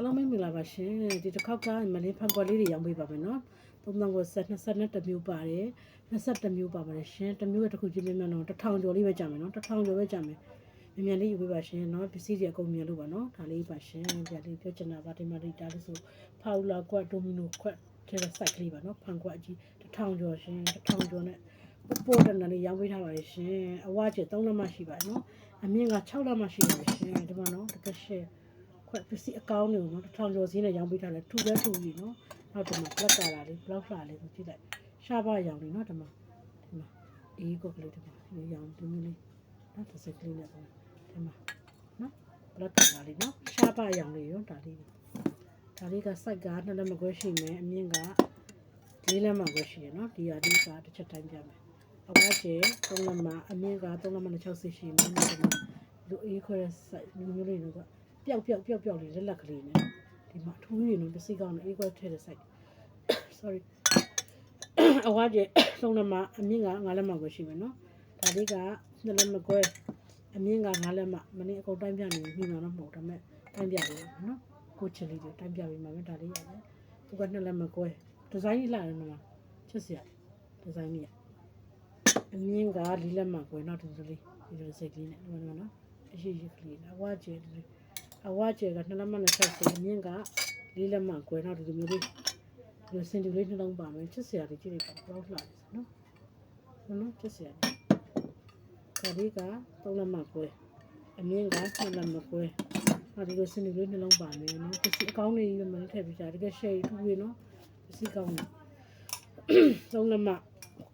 အားလုံးမင်္ဂလာပါရှင်ဒီတစ်ခေါက်ကမလေးဖန်ကွက်လေးတွေရောင်းပေးပါမယ်နော်3000ကိုဆက်22မျိုးပါတယ်22မျိုးပါပါတယ်ရှင်တစ်မျိုးတစ်ခုချင်းမြန်တော့1000ကျော်လေးပဲကြာမယ်နော်1000ကျော်ပဲကြာမယ်မြန်လေးယူပေးပါရှင်နော်ပစ္စည်းတွေအကုန်မြန်လို့ပါနော်ဒါလေးပါရှင်ပြလေးပြောချင်တာပါဒီမှာဒီတာလေးဆိုဖောက်လာကွက်ဒိုမီနိုကွက်ထဲကစိုက်ကလေးပါနော်ဖန်ကွက်အကြီး1000ကျော်ရှင်1000ကျော်နဲ့ပို့တဲ့နလေးရောင်းပေးထားပါတယ်ရှင်အဝါကျ3လက်မှရှိပါတယ်နော်အမြင့်က6လက်မှရှိပါတယ်ရှင်ဒီမှာနော်တကယ်ရှယ်ခွက်ပစ္စည်းအကောင်းတွေနော်1000ကျော်စင်းနဲ့ရောင်းပေးထားတယ်ထူပဲထူကြီးနော်နောက်ဒီမှာ black color လေး block လှလေးကိုကြည့်လိုက်ရှားပါရောင်လေးနော်ဒီမှာအေးကိုကလေးဒီမှာဒီရောင်ဒီမျိုးလေးနော်တစ်စက်ကလေးနဲ့ပေါ့ဒီမှာနော် black color လေးနော်ရှားပါရောင်လေးရောဒါလေးကစိုက်ကနှစ်လက်မခွဲရှိမယ်အမြင့်က4လက်မခွဲရှိရနော်ဒီဟာဒီကတစ်ချက်တိုင်းပြမယ်အဝါကျ3လက်မအမြင့်က3လက်မနဲ့60ရှိမယ်ဒီမှာလူအေးခွဲတဲ့စိုက်မျိုးလေးတော့ပျောက်လေးလက်ကလေးနဲ့ဒီမှာထူးရည်နော်ပစ္စည်းကောင်းနဲ့အေးခွဲထည့်တဲ့စိုက် sorry အဝါကျ3လက်မအမြင့်က5လက်မခွဲရှိမယ်နော်ဒါလေးက2လက်မခွဲအမြင့်က5လက်မမနေ့အကုန်တိုင်းပြနေပြီမှာတော့မဟုတ်ဒါပေမဲ့တိုင်းပြပြီနော်ကိုချီလေးတွေတိုင်းပြပြီမှာပဲဒါလေးရတယ်သူက2လက်မခွဲဒီဇိုင်းကြီးလာတယ်နော်ချစ်စရာဒီဇိုင်းကြီးအမြင့်က4လက်မခွဲနောက်ဒီလိုလေးဒီလိုစိတ်ကလေးနဲ့နော်အရှိကလေးအဝါကျအဝါကျက2လက်မနဲ့60အမြင့်က4လက်မခွဲနောက်ဒီလိုမျိုးလေးဒီစင်တူလေးနှလုံးပါမယ်ချစ်စရာလေးကြည့်လိုက်ပါတော့လှတယ်နော်ချစ်စရာလေးဒါလေးက3လက်မခွဲအမြင့်က2လက်မခွဲနောက်ဒီလိုစင်တူလေးနှလုံးပါမယ်နော်ပစ္စည်းအကောင်းတွေကြီးပဲမထည့်ပြကြတကယ်ရှယ်ထူးရနော်ပစ္စည်းကောင်းတွေ3လက်မ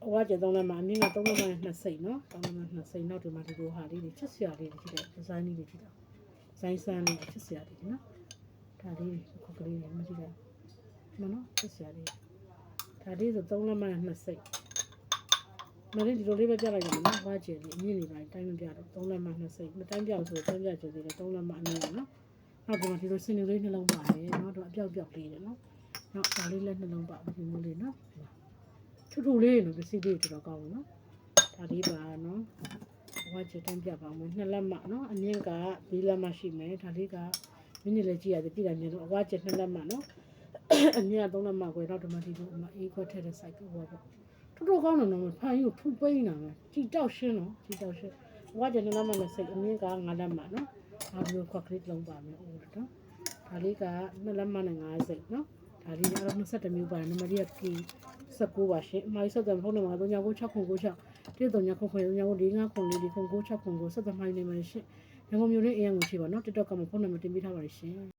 အဝါကျ3လက်မအမြင့်က3လက်မနဲ့2စိတ်နော်3လက်မ2စိတ်နောက်ဒီမှာဒီလိုဟာလေးတွေချစ်စရာလေးတွေကြည့်တယ်ဒီဇိုင်းလေးတွေကြည့်တော့ဇိုင်းဆန်းလေးချစ်စရာလေးနော်ဒါလေးတွေခုကလေးတွေမကြည့်ရမနော်ချစ်စရာလေးဒါလေးဆို3လက်မနဲ့2စိတ်မလေးဒီလိုလေးပဲပြလိုက်ကြမယ်နော်ဝါကျလေးအမြင့်လေးပိုင်းတိုင်းမပြတော့3လက်မ2စိတ်မတိုင်းပြဆိုတိုင်းပြချင်သေးတယ်3လက်မအမြင့်နော်နောက်ဒီမှာဒီလိုစင်လေးနှလုံးပါတယ်နော်တော့အပြောက်လေးတယ်နော်နောက်ဒါလေးလည်းနှလုံးပါဒီမျိုးလေးနော်ထူလေးနော်ပစ္စည်းလေးတော်တော်ကောင်းတယ်နော်ဒါလေးပါနော်ဝါကျတိုင်းပြပါမယ်2လက်မနော်အမြင့်က4လက်မရှိမယ်ဒါလေးကမိနစ်လေးကြည့်ရတယ်ပြည်တယ်မြေလို့အဝါကျ2လက်မနော်အမြင့်က3လက်မခွဲတော့ဒီမှာဒီလိုအေးခွဲထည့်တဲ့ site ကိုဟောပေါ့တော်ကောင်းတယ်နော်ဖန်ယူထူပိန်းတာပဲကြည်တောက်ရှင်းနော်ကြည်တောက်ရှင်းဝါကျ2လက်မနဲ့စိတ်အမြင့်က5လက်မနော်နောက်ပြီးခွက်ကလေးလုံးပါမယ်အိုးနော်ဒါလေးက2လက်မနဲ့5စိတ်နော်ဒါလေးကတော့22မျိုးပါတယ်နံပါတ်ကြီးကကီ19ပါရှင်အမိုင်းဆက်တယ်ဖုန်းနံပါတ်399696 13994459449 ဆက်တယ်မိုင်းနေမှာရှင်ရန်ကုန်မြို့လေးအရင်ကိုရှိပါနော် TikTok ကမှာဖုန်းနံပါတ်တင်ပေးထားပါတယ်ရှင်